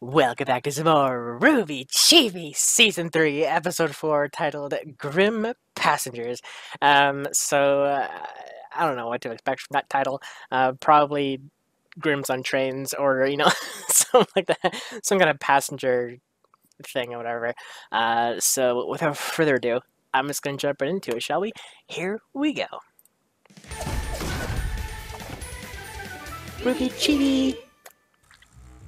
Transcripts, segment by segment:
Welcome back to some more RWBY Chibi Season 3, Episode 4, titled GRIMM Passengers. I don't know what to expect from that title. Probably Grimms on trains or, something like that. Some kind of passenger thing or whatever. So without further ado, I'm just going to jump right into it, shall we? Here we go. RWBY Chibi!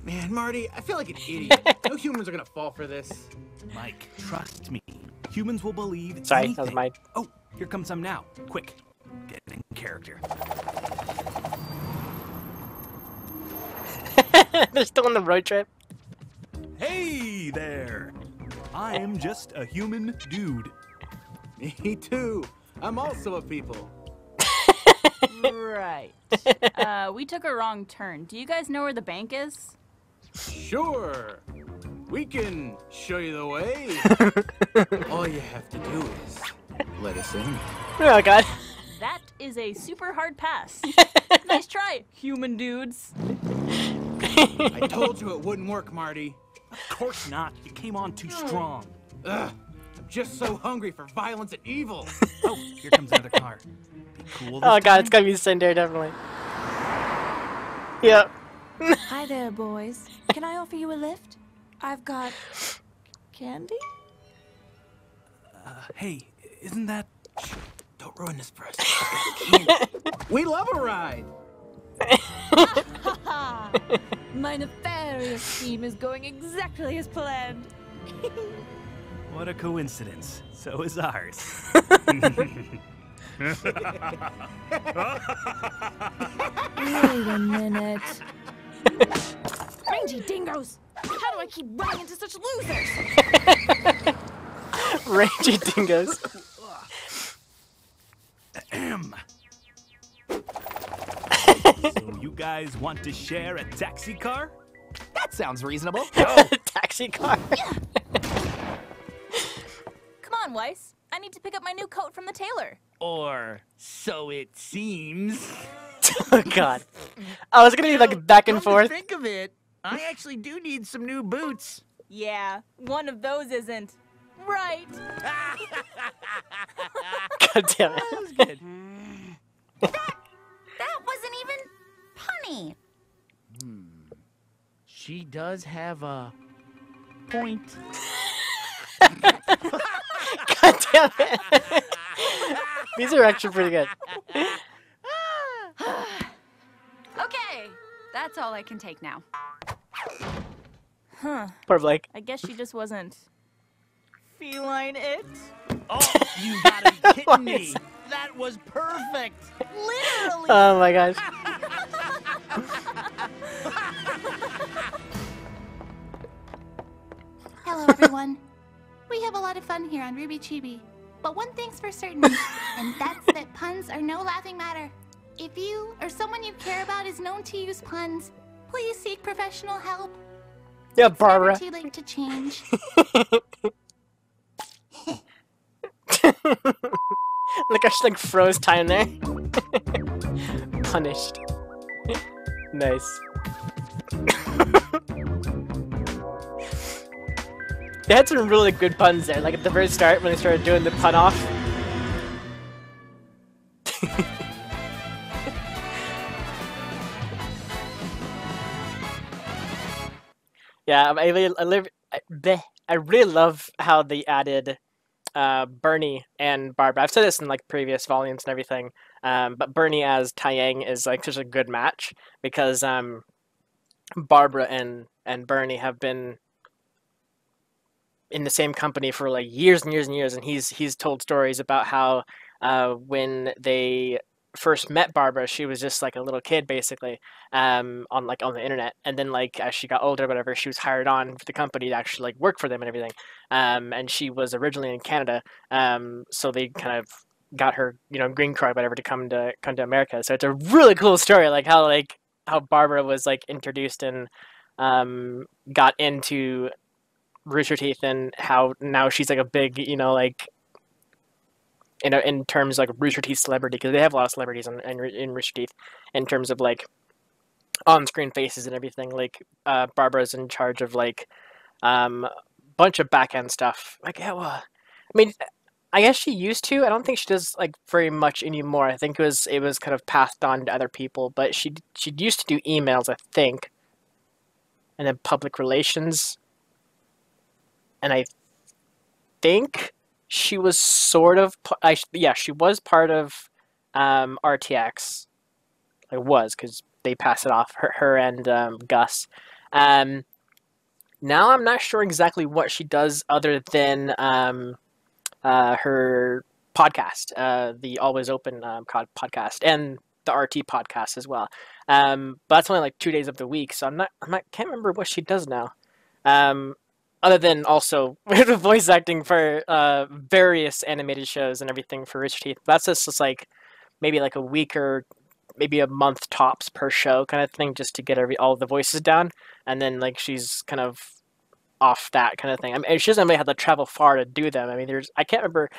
Man, Marty, I feel like an idiot. No humans are gonna fall for this. Mike, trust me. Humans will believe Sorry, anything. that was my... Oh, here comes some now. Quick. Get in character. They're still on the road trip. Hey there. I'm just a human dude. Me too. I'm also a people. Right. We took a wrong turn. Do you guys know where the bank is? Sure. We can show you the way. All you have to do is let us in. Oh, God. That is a super hard pass. Nice try, human dudes. I told you it wouldn't work, Marty. Of course not. You came on too strong. Ugh, I'm just so hungry for violence and evil. Oh, here comes another car. Be cool this Oh, God, time? it's gotta be Cinder, definitely. Yep. Hi there, boys. Can I offer you a lift? I've got candy? Hey, isn't that... Don't ruin this for us. We love a ride. Ha! My nefarious scheme is going exactly as planned. What a coincidence. So is ours. Wait a minute. Rangy dingoes! How do I keep running into such losers? Rangy dingoes. Ahem. So you guys want to share a taxi car? That sounds reasonable. Taxi car. Come on, Weiss. I need to pick up my new coat from the tailor. Or so it seems. Oh, God. I was gonna be like back and Come forth. to think of it, I actually do need some new boots. Yeah, one of those isn't. Right. God damn it. That was good. That wasn't even punny. She does have a point. God damn it. These are actually pretty good. Okay, that's all I can take now. Huh. Poor Blake. I guess she just wasn't feline it. Oh, you gotta be kidding me. Weiss. That was perfect. Literally. Oh, my gosh. Hello, everyone. We have a lot of fun here on RWBY Chibi, but one thing's for certain, and that's that puns are no laughing matter. If you or someone you care about is known to use puns, please seek professional help. Yeah, It's Barbara. never too late to change. Look how she like froze time there. Punished. Nice. They had some really good puns there, like at the very start when they started doing the pun off. Yeah, I really love how they added Bernie and Barbara. I've said this in like previous volumes and everything, but Bernie as Taeyang is like such a good match because Barbara and Bernie have been in the same company for like years and years and years, and he's told stories about how when they first met Barbara, she was just like a little kid basically on the internet, and then like as she got older, whatever, she was hired on for the company to actually like work for them and everything. And she was originally in Canada, so they kind of got her green card whatever to come to America. So it's a really cool story, like how Barbara was like introduced and got into Rooster Teeth, and how now she's like a big in terms of like Rooster Teeth celebrity, because they have a lot of celebrities in Rooster Teeth in terms of like on-screen faces and everything. Like Barbara's in charge of like bunch of back-end stuff. Like yeah, well, I mean, I guess she used to. I don't think she does like very much anymore. I think it was kind of passed on to other people. But she used to do emails, I think, and then public relations. And I think she was sort of. Yeah, she was part of RTX. I was because they passed it off her and Gus. Now I'm not sure exactly what she does other than her podcast, the Always Open podcast, and the RT podcast as well. But that's only like 2 days of the week, so can't remember what she does now. Other than also voice acting for various animated shows and everything for Rooster Teeth. That's just like maybe like a week or maybe a month tops per show kind of thing, just to get all the voices down, and then like she's kind of off that kind of thing. I mean, she doesn't really have to travel far to do them. I mean, I can't remember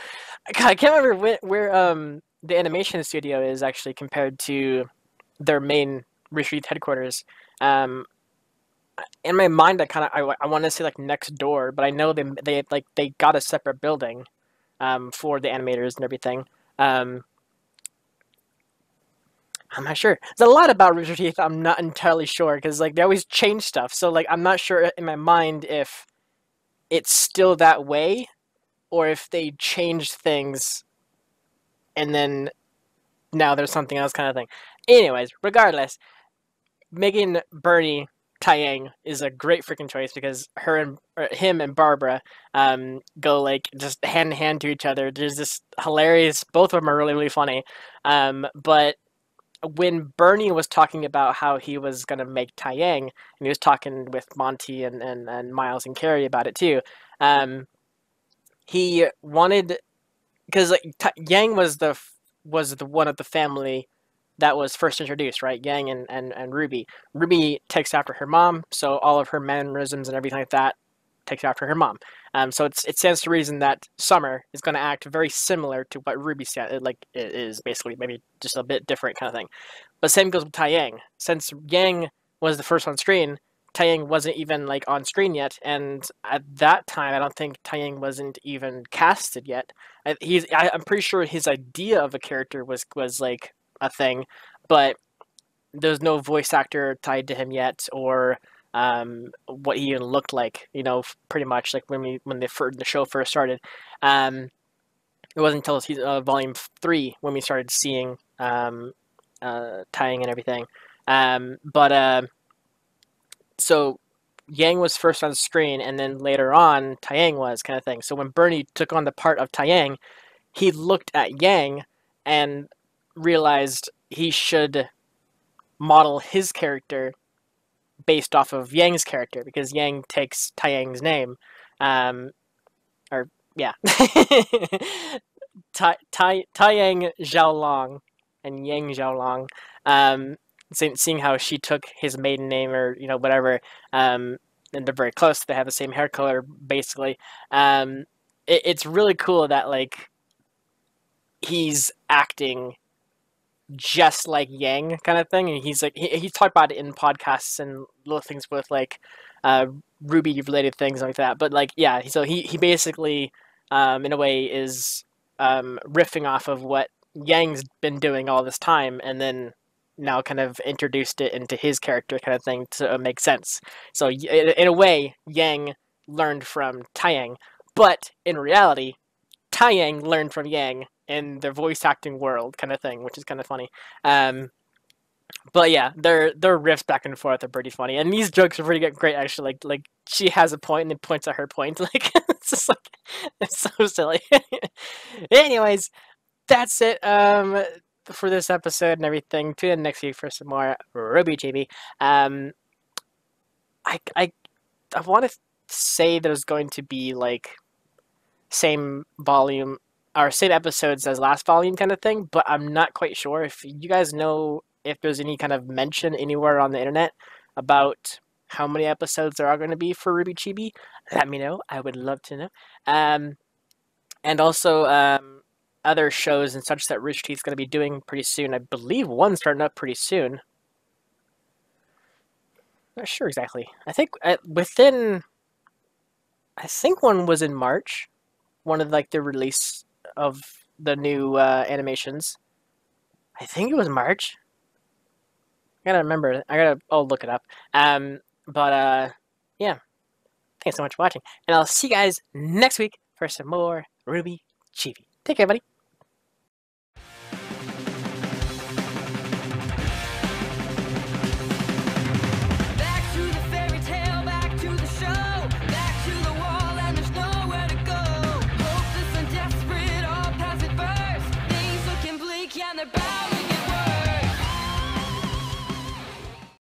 where the animation studio is actually compared to their main Rooster Teeth headquarters. In my mind, I want to say like next door, but I know they got a separate building for the animators and everything. I'm not sure. There's a lot about Rooster Teeth I'm not entirely sure, because like they always change stuff. So like I'm not sure in my mind if it's still that way or if they changed things and then now there's something else kind of thing. Anyways, regardless, making Bernie Taeyang is a great freaking choice, because him and Barbara go like just hand in hand to each other. There's this hilarious. Both of them are really, really funny. But when Bernie was talking about how he was going to make Taeyang, and he was talking with Monty and Miles and Carrie about it too, he wanted, because like Yang was the one of the family that was first introduced, right? Yang and Ruby. Ruby takes after her mom, so all of her mannerisms and everything like that takes after her mom. So it stands to reason that Summer is going to act very similar to what Ruby is, basically, maybe just a bit different kind of thing. But same goes with Taeyang. Since Yang was the first on screen, Taeyang wasn't even like on screen yet, and at that time, I don't think Taeyang wasn't even casted yet. I'm pretty sure his idea of a character was like a thing, but there's no voice actor tied to him yet, or what he even looked like, pretty much like when the show first started. It wasn't until volume 3 when we started seeing Taeyang and everything. So Yang was first on screen, and then later on Taeyang was, kind of thing. So when Bernie took on the part of Taeyang, he looked at Yang and realized he should model his character based off of Yang's character, because Yang takes Taeyang's name. Or yeah. Taeyang Xiaolong and Yang Xiaolong. Seeing how she took his maiden name, or whatever, and they're very close. They have the same hair color, basically. It's really cool that like he's acting just like Yang, kind of thing, and he's like he's talked about it in podcasts and little things with like Ruby related things like that. But like yeah, so he basically in a way is riffing off of what Yang's been doing all this time, and then now kind of introduced it into his character, kind of thing, to make sense. So in a way, Yang learned from Taeyang, but in reality, Taeyang learned from Yang in the voice acting world, kind of thing, which is kind of funny. But yeah, their riffs back and forth are pretty funny, and these jokes are pretty great actually. Like she has a point and it points at her point. Like it's just like it's so silly. Anyways, that's it for this episode and everything. Tune in next week for some more RWBY Chibi. I want to say there's going to be like same volume or same episodes as last volume kind of thing, but I'm not quite sure. If you guys know if there's any kind of mention anywhere on the internet about how many episodes there are going to be for RWBY Chibi, let me know. I would love to know. And also other shows and such that Rooster Teeth is going to be doing pretty soon. I believe one's starting up pretty soon. Not sure exactly. I think within. I think one was in March. One of like the release of the new animations. I think it was March. I gotta remember. I'll look it up. Yeah. Thanks so much for watching, and I'll see you guys next week for some more RWBY Chibi. Take care, buddy.